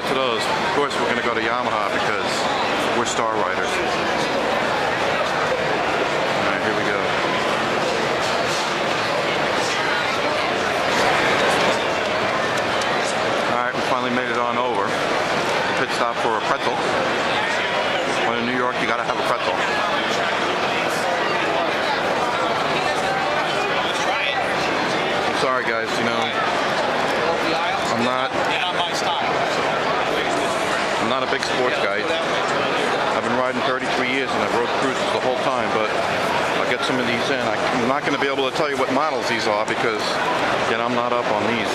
to those. Of course, we're going to go to Yamaha because we're star riders. All right, here we go. All right, we finally made it on over. Pit stop for a pretzel. When in New York, you got to have a pretzel. I'm sorry, guys. You know, I'm not a big sports guy. I've been riding 33 years and I've rode cruises the whole time, but I'll get some of these in. I'm not going to be able to tell you what models these are because, again, I'm not up on these.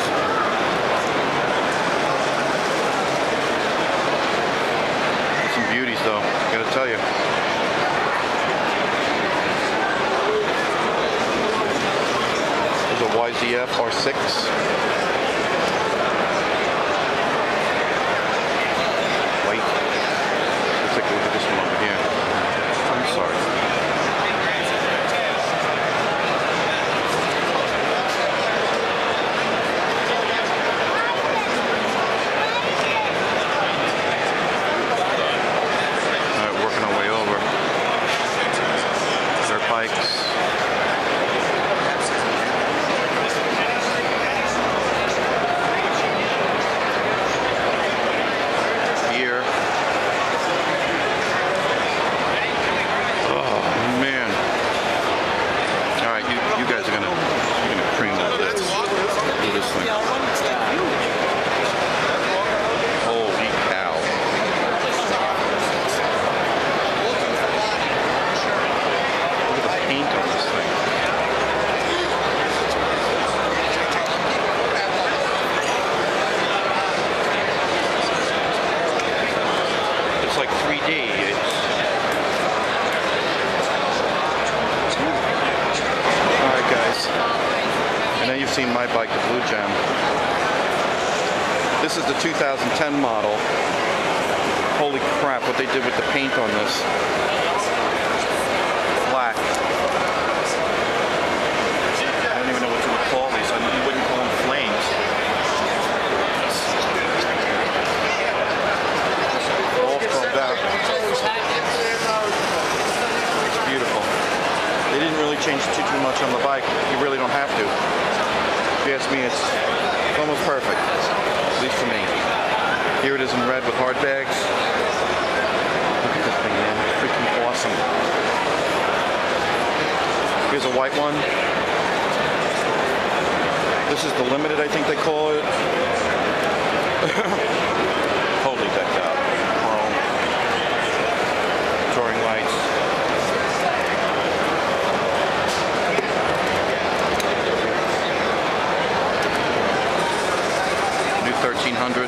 Some beauties, though, I got to tell you. There's a YZF R6. Seen my bike, the Blue Gem. This is the 2010 model. Holy crap, what they did with the paint on this. Black. I don't even know what you would call these. You wouldn't call them flames. All chromed out. It's beautiful. They didn't really change too much on the bike. You really don't have to. If you ask me, it's almost perfect, at least for me. Here it is in red with hard bags. Look at this thing, man. It's freaking awesome. Here's a white one. This is the Limited, I think they call it. Totally decked out. Chrome. Touring lights. 1300.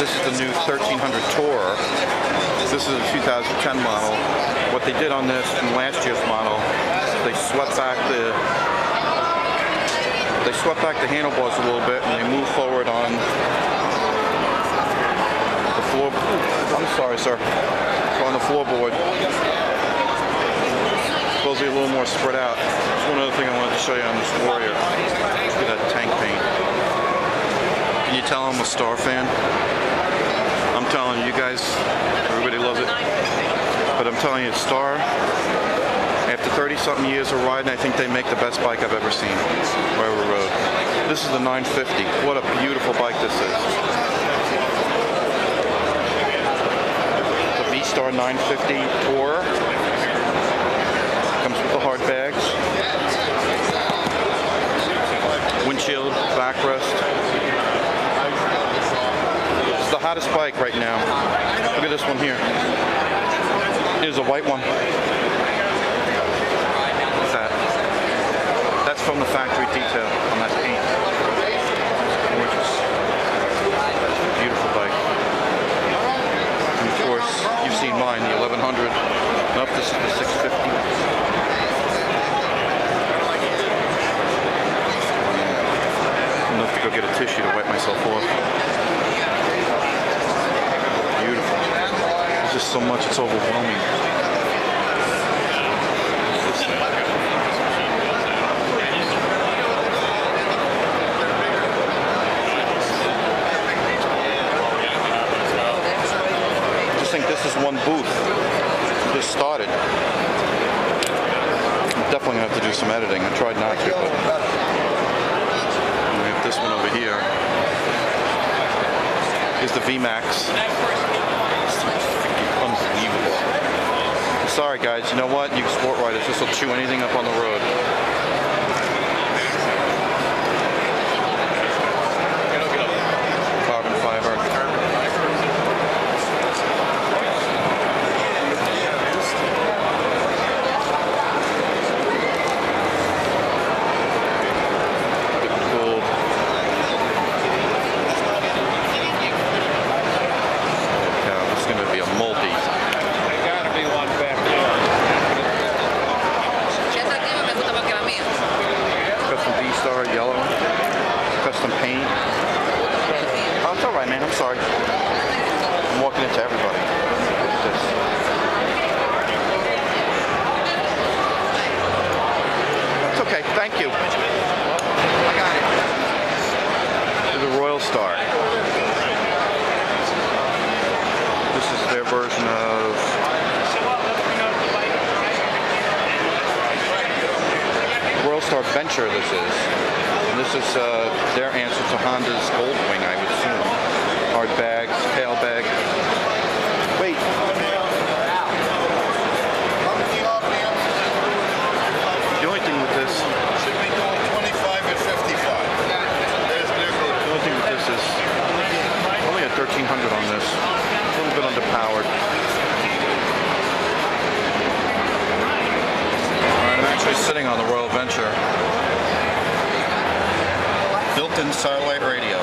This is the new 1300 Tourer. This is a 2010 model. What they did on this in last year's model, they swept back the handlebars a little bit and they moved forward on the floor. I'm sorry, sir. So on the floorboard, supposedly a little more spread out. That's one other thing I wanted to show you on this Warrior. Look at that tank paint. Can you tell I'm a Star fan? I'm telling you, guys, everybody loves it. But I'm telling you, Star, after 30-something years of riding, I think they make the best bike I've ever seen, Rover Road. This is the 950. What a beautiful bike this is. The V-Star 950 Tourer. Comes with the hard bags. Windshield, backrest. It's the hottest bike right now. Look at this one here. Here's a white one. What's that? That's from the factory detail on that paint. Gorgeous. That's a beautiful bike. And of course, you've seen mine, the 1100. Nope, this is the 650. Enough to go get a tissue to wipe myself off. Beautiful. There's just so much, it's overwhelming. This thing. I just think this is one booth. Just started. I'm definitely gonna have to do some editing. I tried not to, but we have this one over here. Here's the VMAX. Unbelievable. I'm sorry guys, you know what? You sport riders, this will chew anything up on the road. Carbon fiber. Yellow, custom paint. Oh, it's all right, man. I'm sorry. I'm walking into everybody. Look at this. It's okay. Thank you. I got it. There's a Royal Star. This is their version of Royal Star Venture. This is. And this is their answer to Honda's Goldwing, I would assume. Hard bags, tail bag. Wait. The only thing with this should be doing 25 and 55. There's the only thing with this is only at 1300 on this. A little bit underpowered. Alright, I'm actually sitting on the Royal Venture. Built-in satellite radio.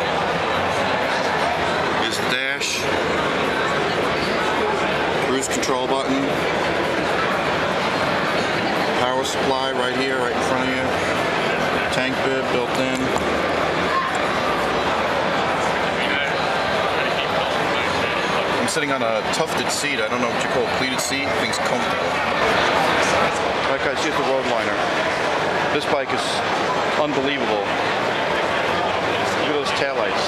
Is dash, cruise control button, power supply right here, right in front of you, tank bib built in. I'm sitting on a tufted seat. I don't know what you call a pleated seat. Thing's comfortable. Alright guys, here's the Roadliner. This bike is unbelievable. Look at those taillights.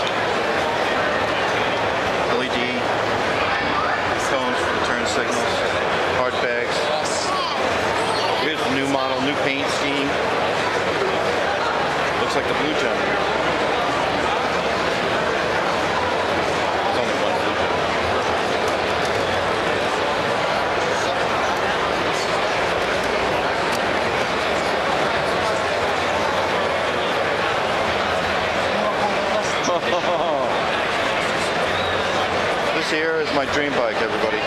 LED cones for the turn signals. Hard bags. Here's the new model, new paint scheme. Looks like the Blue Gem. There's only one Blue Gem. This here is my dream bike, everybody.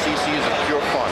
cc's of pure fun.